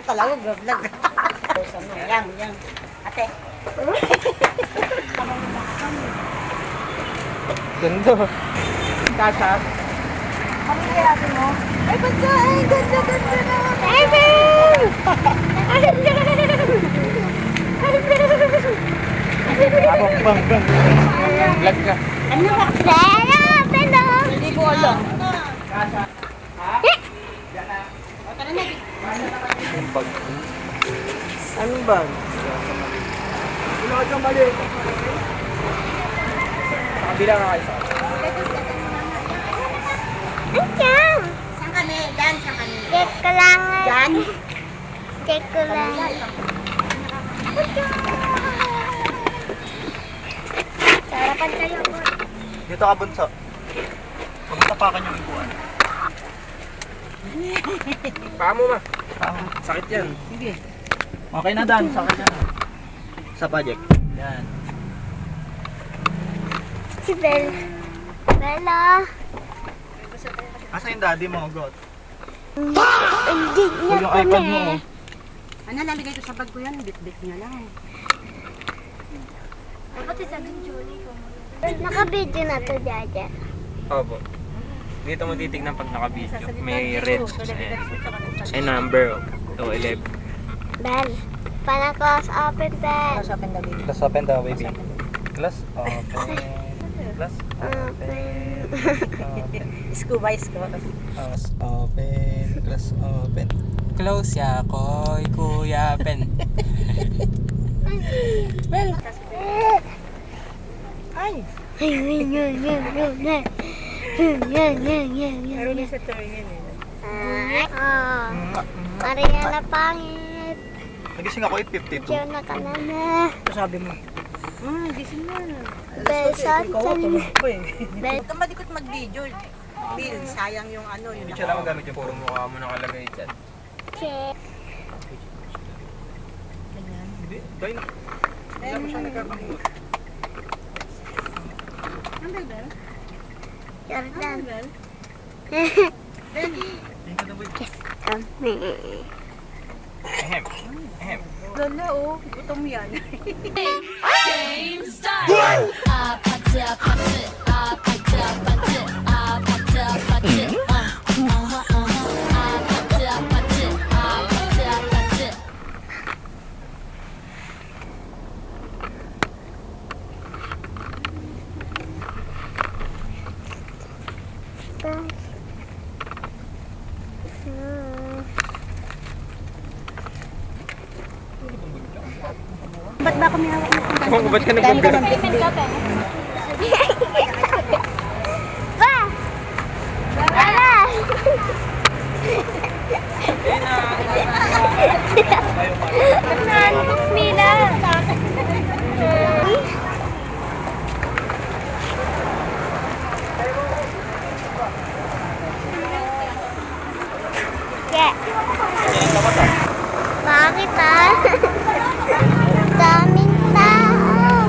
talaga, vlog. Yan, yan. Ate. Ganda. Kasha. Ano kaya ate mo? Ay, bansa! Ay, ganda, ganda na! Ay, Abang, bang, bang. Vlog ka. ano ba? Hindi ko alam. Kasha. Ha? Yan na. Tara na. Bag. Anong bag? Pinakad sa mali. Sa kabila nga kayo sa Saan kami? Dan, saan kami? Cake ko lang. Dan? Cake ko lang. Sarapan tayo po. Dito ka bunso. Huwag mo tapakan yung ikuan. Paa mo ma. Sakit yan. Sige. Okay na Dan, sakit yan. Sa project. Yan. Si Bel. Bella. Asa yung daddy mo, God? Hindi niya Huwag yung iPad mo. kami. Oh. Ano, lalagay ko sa bag ko yan. Bit-bit niya lang. Dapat isabing Julie ko. Naka-video na to, Jaja. Opo. Dito mo titignan pag naka-video. May red. May number. O 11. Bel. Panakos open, Bel. Sa open the baby. Class open daw, baby. Class open. Class Open. open. Scuba, scuba. Class open. Class open. Close ya, koy, kuya, pen. Ay! Meron na sa tuwingin eh. Mariana pangit. Nagising ako 8:52. Diyo na ka na na. Sabi mo. Gising na. Besan Ikaw, tulog ko eh. Bel. Huwag ka malikot mag-video. Bill, sayang yung ano. Yung Picture lang magamit yung Puro mukha mo nakalagay dyan. Check. Hindi, gawin na. Hindi mo siya nagkakamot. Ang bel-bel? Jordan. Bel? Tingin ka na boy. Kami. Ahem. Ahem. Lala oh, gutom yan. Ba't ba kami hawak ng Kung ba't ka Dami ko nag-vlog? ng bit-bit. Ba! Wala! Nantok nila. Bakit ah? Daming tao.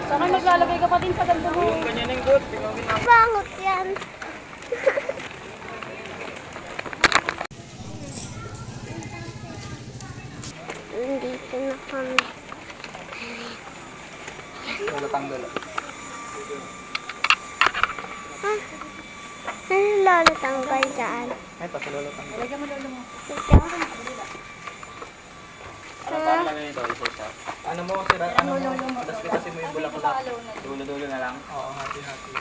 Saka maglalagay ka pa din sa ganito mo. Bangot yan. Dito na kami. Wala tanggal. Ano lolo tanggal dyan? Ay, pa sa lolo tanggal. Lagyan mo lolo mo. Ito. Ano pa lang ito? Isa-isa. Ano mo, sira, ano mo, kasi mo yung bulaklak. Dulo-dulo na lang. Oo, hati-hati.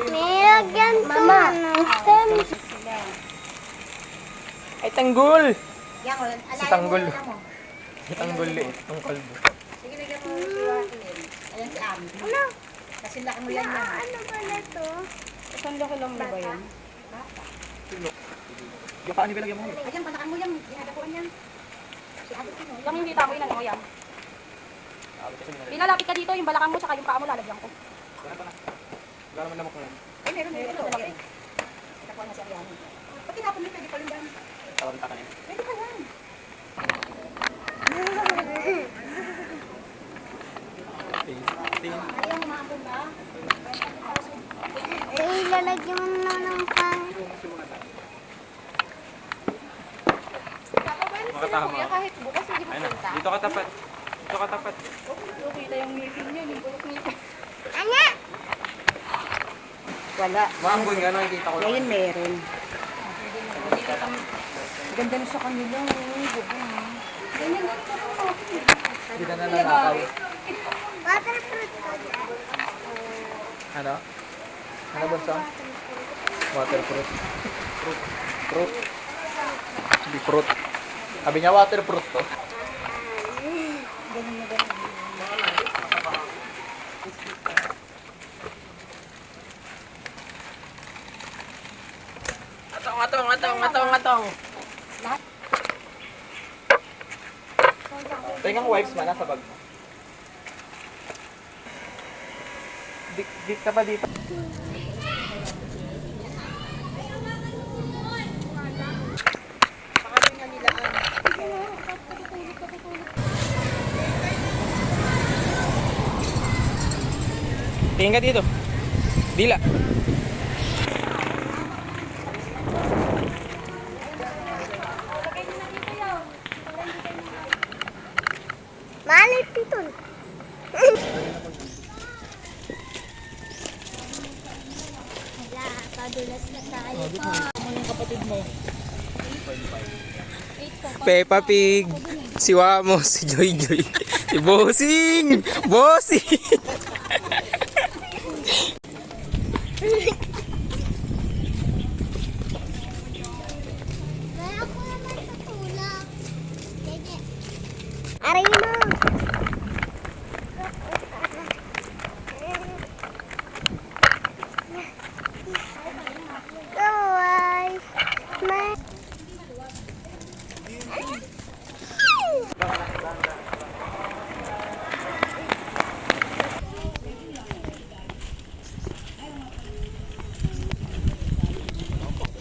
May lagyan to. Mama. Ay, tanggol! Yan o, Si Tanggol. Si tanggol liit. Ang kalbo. Sige, lagyan mo si Joaquin. Ayan si Ami. Ano? Kasi laki mo yan yan. Ano pala to? Isang laki lang mo ba yan? Yung paa nilagyan mo. Ayan, panakan mo yan. Ihadapuan yan. Si Ami. Lang hindi tamo yun, ano yan. Pinalapit ka dito, yung balakang mo, tsaka yung paa mo lalagyan ko. Wala naman naman ko yan. Ay, meron. Ihadapuan na si Ami. Pag tinapon mo Tingin. Eh, lalagyan mo na ng pan. Makatama. Kahit bukas hindi Ayun na. Dito ka tapat. Dito ka tapat. kita yung ngipin niya, yung bulok ngipin. Anya! Wala. Maambon nga, nakikita ko. Ngayon meron. Ganda na sa kanila. Hindi na nanakaw. Waterproof ko dyan. Ano? Ano bunso? Waterproof. Fruit. Hindi fruit. Sabi niya waterproof to. Atong. Tingnan wipes man nasa bag mo. Dik ka pa dito. Tingin ka dito. Dila. Malit dito. Wala, padulas na tayo po. Peppa Pig. Si Wamo, si Joy Joy. Si Bossing! Bossing! Kaya ako naman sa tulak. Dede. Aray mo. Kawai. Ma.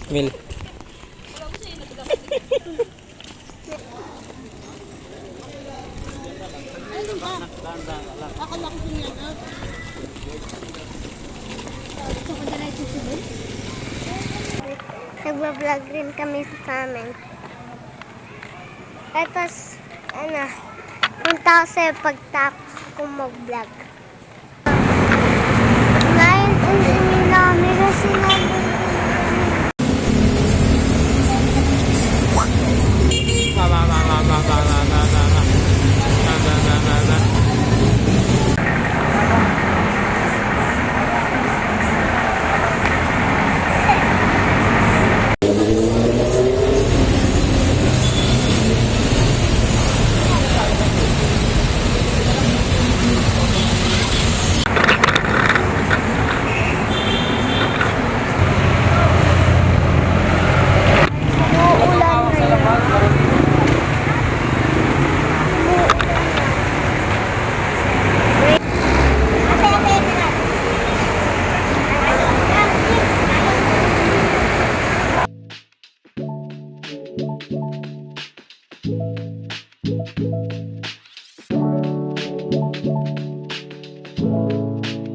Mil. Nagbablog rin kami sa amin. Tapos, punta ako sa'yo pagtapos kong mag-vlog. Ngayon, hindi namin na sinabi.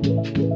Thank you.